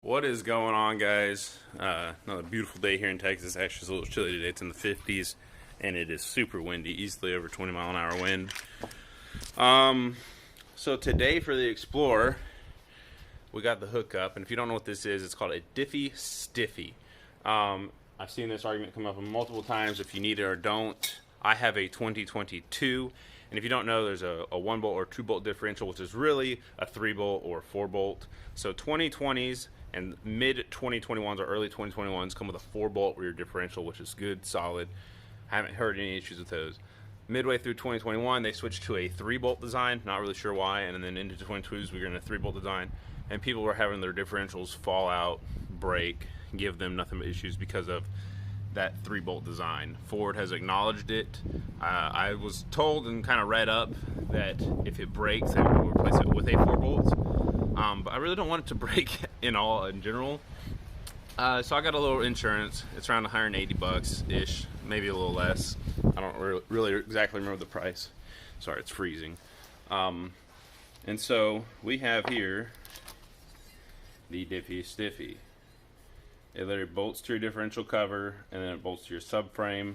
What is going on, guys? Another beautiful day here in Texas. Actually, it's a little chilly today. It's in the 50s, and it is super windy, easily over 20-mile-an-hour wind. So today for the Explorer, we got the hookup, and if you don't know what this is, it's called a Diffy Stiffy. I've seen this argument come up multiple times if you need it or don't. I have a 2022, and if you don't know, there's a 1-bolt or 2-bolt differential, which is really a 3-bolt or 4-bolt. So 2020s and mid-2021s or early 2021s come with a 4-bolt rear differential, which is good, solid. I haven't heard any issues with those. Midway through 2021, they switched to a 3-bolt design, not really sure why, and then into 2022s, we were in a 3-bolt design, and people were having their differentials fall out, break, give them nothing but issues because of that 3-bolt design. Ford has acknowledged it. I was told and kind of read up that if it breaks, they will replace it with a 4-bolt. But I really don't want it to break in general. So I got a little insurance. It's around 180 bucks ish, maybe a little less. I don't really exactly remember the price. Sorry, it's freezing. And so we have here the Diffy Stiffy. It literally bolts to your differential cover, and then it bolts to your subframe.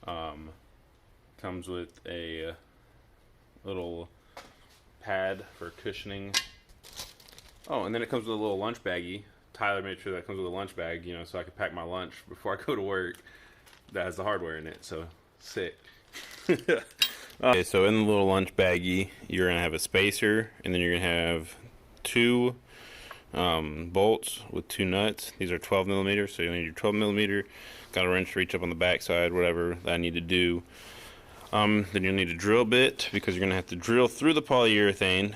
Comes with a little pad for cushioning. Oh, and then it comes with a little lunch baggie. Tyler made sure that comes with a lunch bag, you know, so I can pack my lunch before I go to work. That has the hardware in it, so sick. Okay, so in the little lunch baggie, you're gonna have a spacer, and then you're gonna have two bolts with 2 nuts. These are 12 millimeters, so you need your 12 millimeter. Got a wrench to reach up on the back side, whatever that I need to do. Then you'll need a drill bit because you're gonna have to drill through the polyurethane.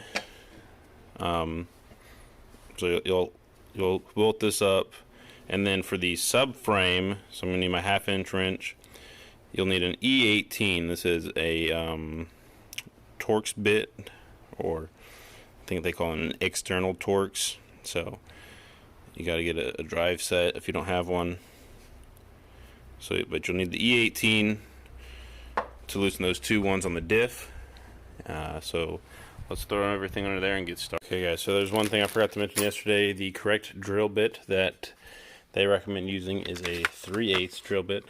So you'll bolt this up, and then for the subframe, so I'm gonna need my 1/2-inch wrench. You'll need an E18. This is a torx bit, or I think they call it an external torx. So you got to get a drive set if you don't have one. So, but you'll need the E18 to loosen those 2 ones on the diff. So let's throw everything under there and get started. Okay, guys. So there's one thing I forgot to mention yesterday. The correct drill bit that they recommend using is a 3/8 drill bit.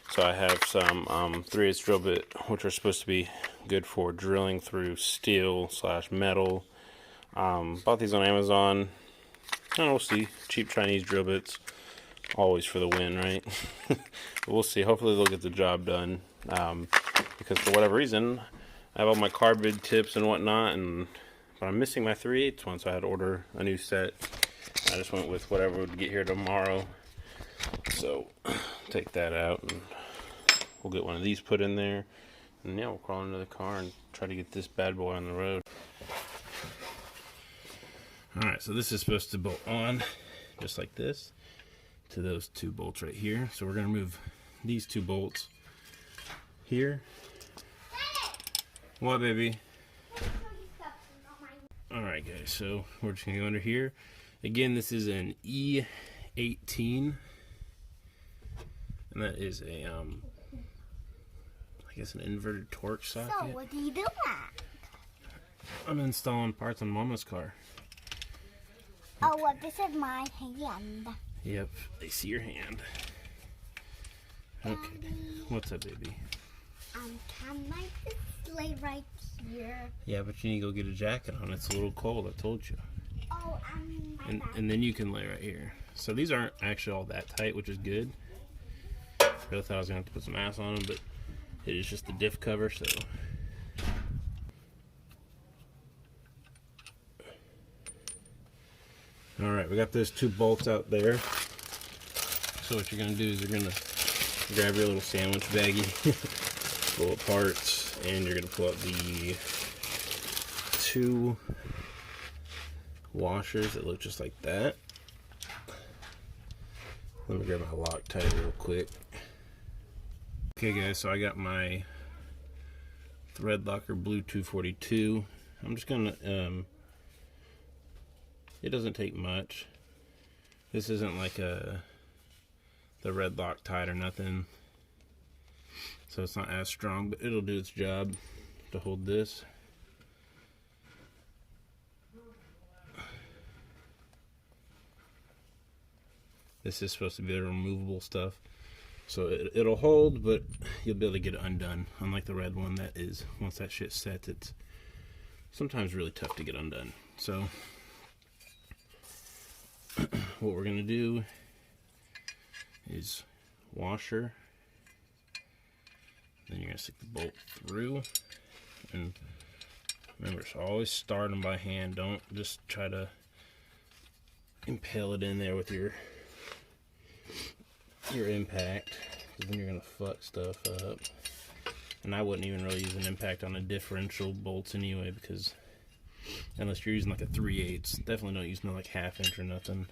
So I have some 3/8 drill bit, which are supposed to be good for drilling through steel/metal. Bought these on Amazon. I don't know, we'll see. Cheap Chinese drill bits, always for the win, right? But we'll see. Hopefully they'll get the job done. Because for whatever reason, I have all my carbide tips and whatnot, but I'm missing my 3/8 one, so I had to order a new set. I just went with whatever would get here tomorrow. So take that out, and we'll get one of these put in there. And yeah, we'll crawl into the car and try to get this bad boy on the road. Alright, so this is supposed to bolt on just like this to those 2 bolts right here. So we're going to move these 2 bolts here. What, baby? Alright, guys, so we're just going to go under here. Again, this is an E18, and that is a, I guess an inverted torch socket. So, what are you doing? I'm installing parts on Mama's car. Oh, well, this is my hand. Yep, they see your hand. Okay, what's up, baby? Can I just lay right here? Yeah, but you need to go get a jacket on. It's a little cold, I told you. Oh, And then you can lay right here. So these aren't actually all that tight, which is good. I really thought I was going to have to put some ass on them, but it is just the diff cover, so. Alright, we got those 2 bolts out there. So what you're going to do is you're going to grab your little sandwich baggie full of parts, and you're going to pull out the 2 washers that look just like that. Let me grab my Loctite real quick. Okay, guys, so I got my thread locker blue 242. I'm just going to it doesn't take much. This isn't like the red Loctite or nothing, so it's not as strong, but it'll do its job to hold this. This is supposed to be the removable stuff. So it'll hold, but you'll be able to get it undone. Unlike the red one that is, once that shit sets, it's sometimes really tough to get undone. So what we're gonna do is washer. Then you're gonna stick the bolt through. And remember, so always start them by hand. Don't just try to impale it in there with your impact, because then you're gonna fuck stuff up. And I wouldn't even really use an impact on a differential bolts anyway, because unless you're using like a 3/8, definitely don't use no like 1/2 inch or nothing.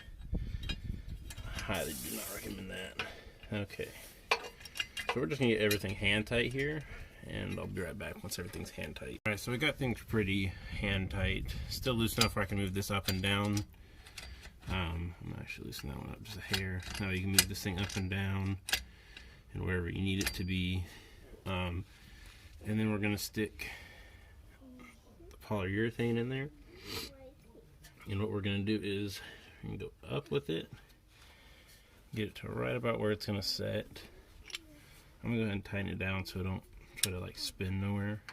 I highly do not recommend that. Okay, so we're just gonna get everything hand tight here, and I'll be right back once everything's hand tight. Alright, so we got things pretty hand tight. Still loose enough where I can move this up and down. I'm actually loosening that one up just a hair. Now you can move this thing up and down and wherever you need it to be. And then we're going to stick the polyurethane in there. And what we're going to do is we're going to go up with it, get it to right about where it's going to set. I'm going to go ahead and tighten it down so I don't try to like spin nowhere.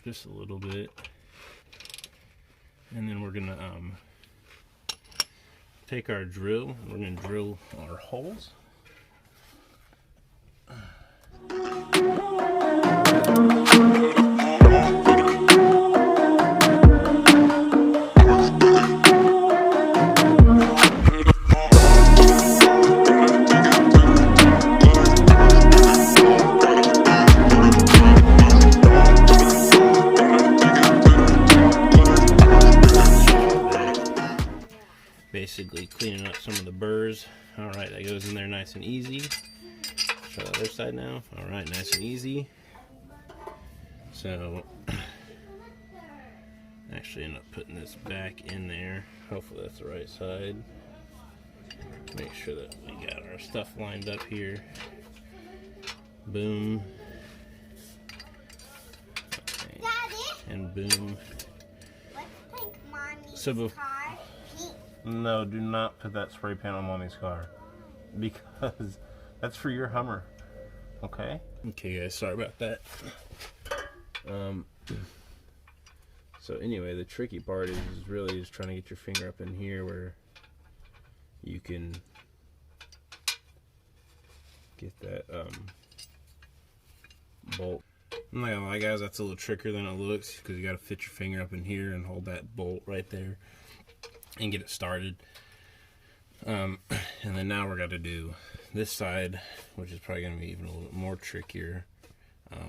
Just a little bit, and then we're gonna take our drill and we're gonna drill our holes. Basically cleaning up some of the burrs. Alright, that goes in there nice and easy. Try the other side now. Alright, nice and easy. So, actually end up putting this back in there. Hopefully that's the right side. Make sure that we got our stuff lined up here. Boom. Okay. And boom. Let's pink mommy's So car. No, do not put that spray paint on Mommy's car, because that's for your Hummer. Okay? Okay guys, sorry about that. So anyway, the tricky part is really just trying to get your finger up in here where you can get that bolt. I'm not gonna lie guys, that's a little trickier than it looks, because you gotta fit your finger up in here and hold that bolt right there and get it started. And then now we're going to do this side, which is probably going to be even a little bit more trickier.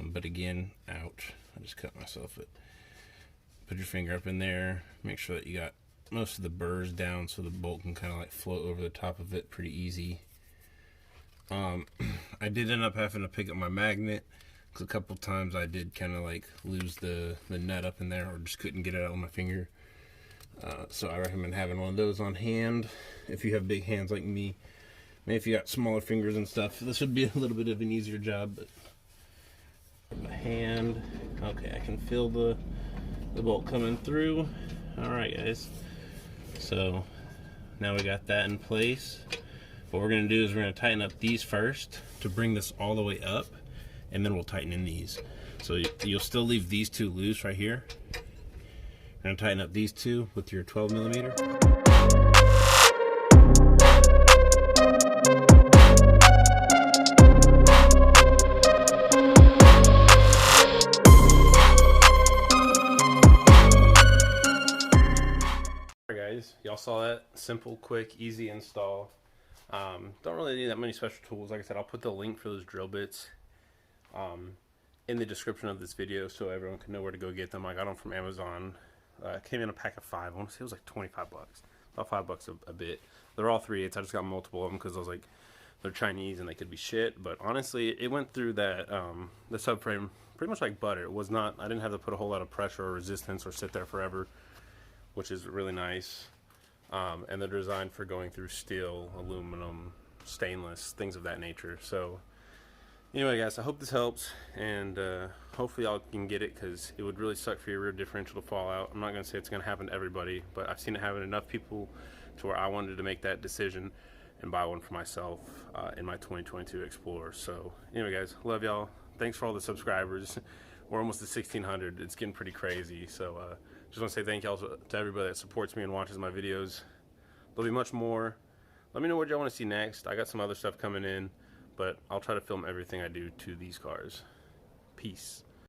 But again, ouch, I just cut myself. Put your finger up in there, make sure that you got most of the burrs down so the bolt can kind of like float over the top of it pretty easy. I did end up having to pick up my magnet, because a couple times I did kind of like lose the nut up in there, or just couldn't get it out of my finger. So I recommend having one of those on hand if you have big hands like me. Maybe if you got smaller fingers and stuff, this would be a little bit of an easier job. But my hand, okay, I can feel the bolt coming through. Alright guys, so now we got that in place. What we're going to do is we're going to tighten up these first to bring this all the way up, and then we'll tighten in these. So you'll still leave these two loose right here. We're going to tighten up these two with your 12mm. Alright guys, y'all saw that simple, quick, easy install. Don't really need that many special tools. Like I said, I'll put the link for those drill bits in the description of this video so everyone can know where to go get them. I got them from Amazon. It came in a pack of 5. I want to say it was like 25 bucks. About $5 a bit. They're all 3/8. I just got multiple of them because I was like, they're Chinese and they could be shit. But honestly, it went through that the subframe pretty much like butter. It was not. I didn't have to put a whole lot of pressure or resistance or sit there forever, which is really nice. And they're designed for going through steel, aluminum, stainless, things of that nature. So Anyway, guys, I hope this helps, and hopefully y'all can get it, because it would really suck for your rear differential to fall out. I'm not going to say it's going to happen to everybody, but I've seen it happen to enough people to where I wanted to make that decision and buy one for myself in my 2022 Explorer. So anyway, guys, love y'all. Thanks for all the subscribers. We're almost at 1,600. It's getting pretty crazy. So just want to say thank y'all to everybody that supports me and watches my videos. There'll be much more. Let me know what y'all want to see next. I got some other stuff coming in, but I'll try to film everything I do to these cars. Peace.